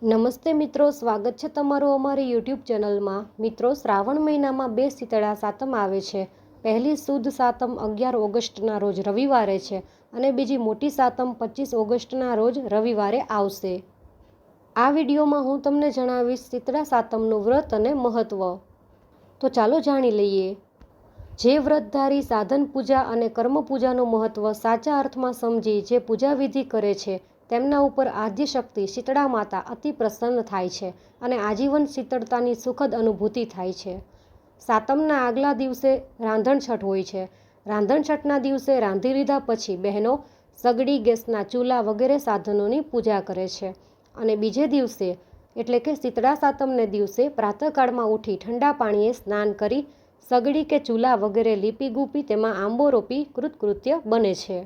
નમસ્તે મિત્રો, સ્વાગત છે તમારું અમારી યુટ્યુબ ચેનલમાં। મિત્રો, શ્રાવણ મહિનામાં બે શીતળા સાતમ આવે છે। પહેલી સુદ સાતમ 11 ઓગસ્ટના રોજ રવિવારે છે અને બીજી મોટી સાતમ 25 ઓગસ્ટના રોજ રવિવારે આવશે। આ વિડીયોમાં હું તમને જણાવીશ શીતળા સાતમનું વ્રત અને મહત્વ। તો ચાલો જાણી લઈએ। જે વ્રતધારી સાધન પૂજા અને કર્મ પૂજાનું મહત્વ સાચા અર્થમાં સમજી જે પૂજા વિધિ કરે છે તેમના ઉપર આદ્યશક્તિ શીતળા માતા અતિ પ્રસન્ન થાય છે અને આજીવન શીતળતાની સુખદ અનુભૂતિ થાય છે। સાતમના આગલા દિવસે રાંધણછઠ હોય છે। રાંધણછઠના દિવસે રાંધી લીધા પછી બહેનો સગડી, ગેસના ચૂલા વગેરે સાધનોની પૂજા કરે છે અને બીજે દિવસે એટલે કે શીતળા સાતમને દિવસે પ્રાતઃકાળમાં ઉઠી ઠંડા પાણીએ સ્નાન કરી સગડી કે ચૂલા વગેરે લીપી ગૂપી તેમાં આંબો રોપી કૃતકૃત્ય બને છે।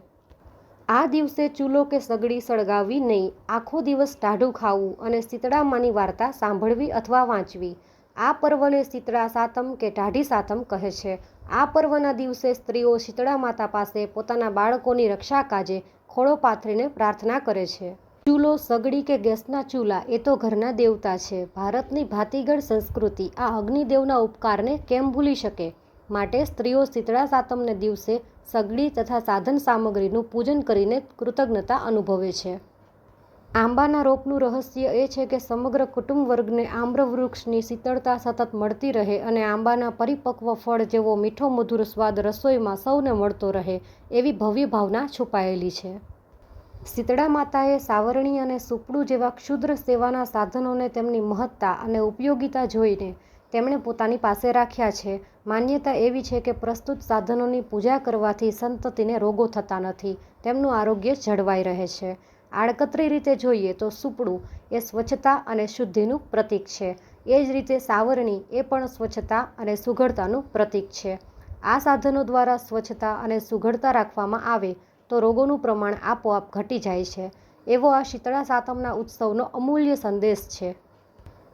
આ દિવસે ચૂલો કે સગડી સળગાવવી નહીં, આખો દિવસ ટાઢું ખાવું અને શીતળા માની વાર્તા સાંભળવી અથવા વાંચવી। આ પર્વને શીતળા સાતમ કે ટાઢી સાતમ કહે છે। આ પર્વના દિવસે સ્ત્રીઓ શીતળા માતા પાસે પોતાના બાળકોની રક્ષા કાજે ખોળો પાથરીને પ્રાર્થના કરે છે। ચૂલો, સગડી કે ગેસના ચૂલા એ તો ઘરના દેવતા છે। ભારતની ભાતીગળ સંસ્કૃતિ આ અગ્નિદેવના ઉપકારને કેમ ભૂલી શકે? માટે સ્ત્રીઓ શીતળા સાતમને દિવસે સગડી તથા સાધન સામગ્રીનું પૂજન કરીને કૃતજ્ઞતા અનુભવે છે। આંબાના રોપનું રહસ્ય એ છે કે સમગ્ર કુટુંબ વર્ગને આમ્ર વૃક્ષની શીતળતા સતત મળતી રહે અને આંબાના પરિપક્વ ફળ જેવો મીઠો મધુર સ્વાદ રસોઈમાં સૌને મળતો રહે એવી ભવ્ય ભાવના છુપાયેલી છે। શીતળા માતાએ સાવરણી અને સુપડું જેવા ક્ષુદ્ર સેવાના સાધનોને તેમની મહત્તા અને ઉપયોગિતા જોઈને તેમણે પોતાની પાસે રાખ્યા છે। માન્યતા એવી છે કે પ્રસ્તુત સાધનોની પૂજા કરવાથી સંતતિને રોગો થતા નથી, તેમનું આરોગ્ય જળવાઈ રહે છે। આડકતરી રીતે જોઈએ તો સુપડું એ સ્વચ્છતા અને શુદ્ધિનું પ્રતીક છે, એ જ રીતે સાવરણી એ પણ સ્વચ્છતા અને સુઘડતાનું પ્રતીક છે। આ સાધનો દ્વારા સ્વચ્છતા અને સુઘડતા રાખવામાં આવે તો રોગોનું પ્રમાણ આપોઆપ ઘટી જાય છે, એવો આ શીતળા સાતમના ઉત્સવનો અમૂલ્ય સંદેશ છે।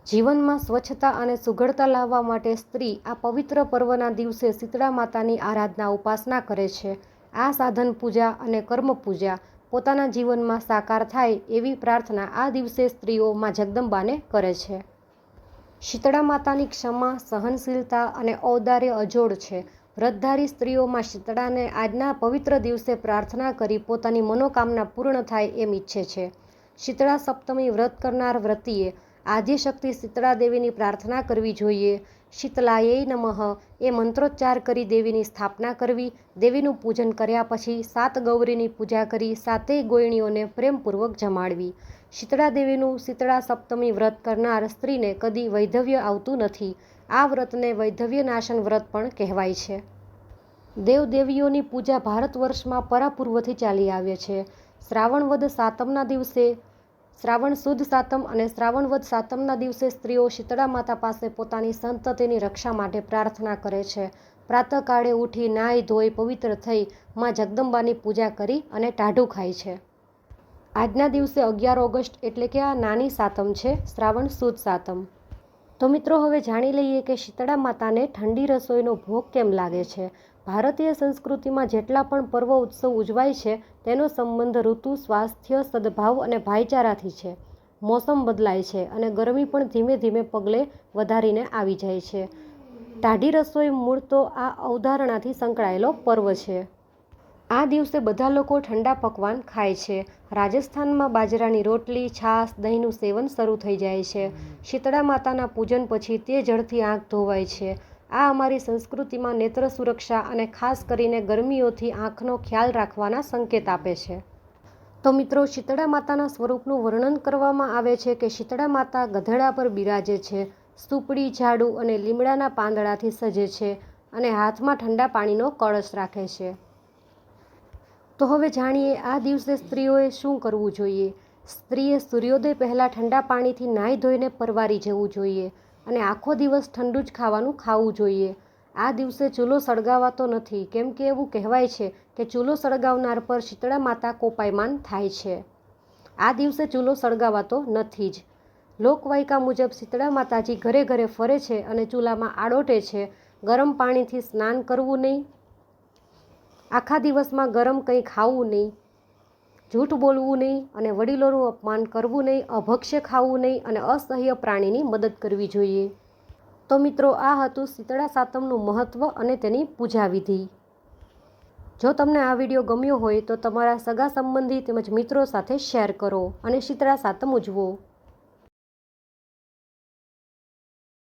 જીવનમાં સ્વચ્છતા અને સુઘડતા લાવવા માટે સ્ત્રી આ પવિત્ર પર્વના દિવસે શીતળા માતાની આરાધના ઉપાસના કરે છે। આ સાધન પૂજા અને કર્મ પૂજા પોતાના જીવનમાં સાકાર થાય એવી પ્રાર્થના આ દિવસે સ્ત્રીઓ માં જગદંબાને કરે છે। શીતળા માતાની ક્ષમા, સહનશીલતા અને ઔદાર્ય અજોડ છે। વ્રતધારી સ્ત્રીઓ માં શીતળાને આજના પવિત્ર દિવસે પ્રાર્થના કરી પોતાની મનોકામના પૂર્ણ થાય એમ ઈચ્છે છે। શીતળા સપ્તમી વ્રત કરનાર વ્રતિએ આદ્યશક્તિ શીતળા દેવીની પ્રાર્થના કરવી જોઈએ। શીતલાયૈ નમઃ એ મંત્રોચ્ચાર કરી દેવીની સ્થાપના કરવી। દેવીનું પૂજન કર્યા પછી સાત ગૌરીની પૂજા કરી સાતેય ગોયણીઓને પ્રેમપૂર્વક જમાડવી। શીતળા દેવીનું શીતળા સપ્તમી વ્રત કરનાર સ્ત્રીને કદી વૈધવ્ય આવતું નથી। આ વ્રતને વૈધવ્ય નાશન વ્રત પણ કહેવાય છે। દેવદેવીઓની પૂજા ભારત વર્ષમાં પરાપૂર્વથી ચાલી આવે છે। શ્રાવણ વદ સાતમના દિવસે શ્રાવણ સુદ સાતમ અને શ્રાવણ વદ સાતમના દિવસે સ્ત્રીઓ શીતળા માતા પાસે પોતાની સંતતિની રક્ષા માટે પ્રાર્થના કરે છે। પ્રાતઃકાળે ઉઠી નાહી ધોઈ પવિત્ર થઈ માં જગદંબાની પૂજા કરી અને ટાઢું ખાય છે। આજના દિવસે 11 ઓગસ્ટ એટલે કે આ નાની સાતમ છે, શ્રાવણ સુદ સાતમ। તો મિત્રો, હવે જાણી લઈએ કે શીતળા માતાને ઠંડી રસોઈનો ભોગ કેમ લાગે છે। ભારતીય સંસ્કૃતિમાં જેટલા પણ પર્વ ઉત્સવ ઉજવાય છે તેનો સંબંધ ઋતુ, સ્વાસ્થ્ય, સદભાવ અને ભાઈચારાથી છે। મોસમ બદલાય છે અને ગરમી પણ ધીમે ધીમે પગલે વધારીને આવી જાય છે। ટાઢી રસોઈ મૂળ તો આ અવધારણાથી સંકળાયેલો પર્વ છે। આ દિવસે બધા લોકો ઠંડા પકવાન ખાય છે। રાજસ્થાનમાં બાજરાની રોટલી, છાશ, દહીંનું સેવન શરૂ થઈ જાય છે। શીતળા માતાના પૂજન પછી તે જળથી આંખ ધોવાય છે। આ અમારી સંસ્કૃતિમાં નેત્ર સુરક્ષા અને ખાસ કરીને ગરમીઓથી આંખનો ખ્યાલ રાખવાના સંકેત આપે છે। તો મિત્રો, શીતળા માતાના સ્વરૂપનું વર્ણન કરવામાં આવે છે કે શીતળા માતા ગધેડા પર બિરાજે છે, સુપડી, ઝાડુ અને લીમડાના પાંદડાથી સજે છે અને હાથમાં ઠંડા પાણીનો કળશ રાખે છે। તો હવે જાણીએ આ દિવસે સ્ત્રીઓએ શું કરવું જોઈએ। સ્ત્રીએ સૂર્યોદય પહેલાં ઠંડા પાણીથી નાહી ધોઈને પરવારી જવું જોઈએ અને આખો દિવસ ઠંડુ જ ખાવાનું ખાવું જોઈએ। આ દિવસે ચૂલો સળગાવાતો નથી, કેમ કે એવું કહેવાય છે કે ચૂલો સળગાવનાર પર શીતળા માતા કોપાયમાન થાય છે। આ દિવસે ચૂલો સળગાવાતો નથી જ। લોકવાયકા મુજબ શીતળા માતાજી ઘરે ઘરે ફરે છે અને ચૂલામાં આડોટે છે। ગરમ પાણીથી સ્નાન કરવું નહીં, આખા દિવસમાં ગરમ કંઈ ખાવું નહીં, જૂઠ બોલવું નહીં અને વડીલોનું અપમાન કરવું નહીં, અભક્ષ્ય ખાવું નહીં અને અસહ્ય પ્રાણીની મદદ કરવી જોઈએ. તો મિત્રો, આ હતું શીતળા સાતમનું મહત્ત્વ અને તેની પૂજા વિધિ. જો તમને આ વિડીયો ગમ્યો હોય તો તમારા સગા સંબંધી તેમજ મિત્રો સાથે શેર કરો અને શીતળા સાતમ ઉજવો.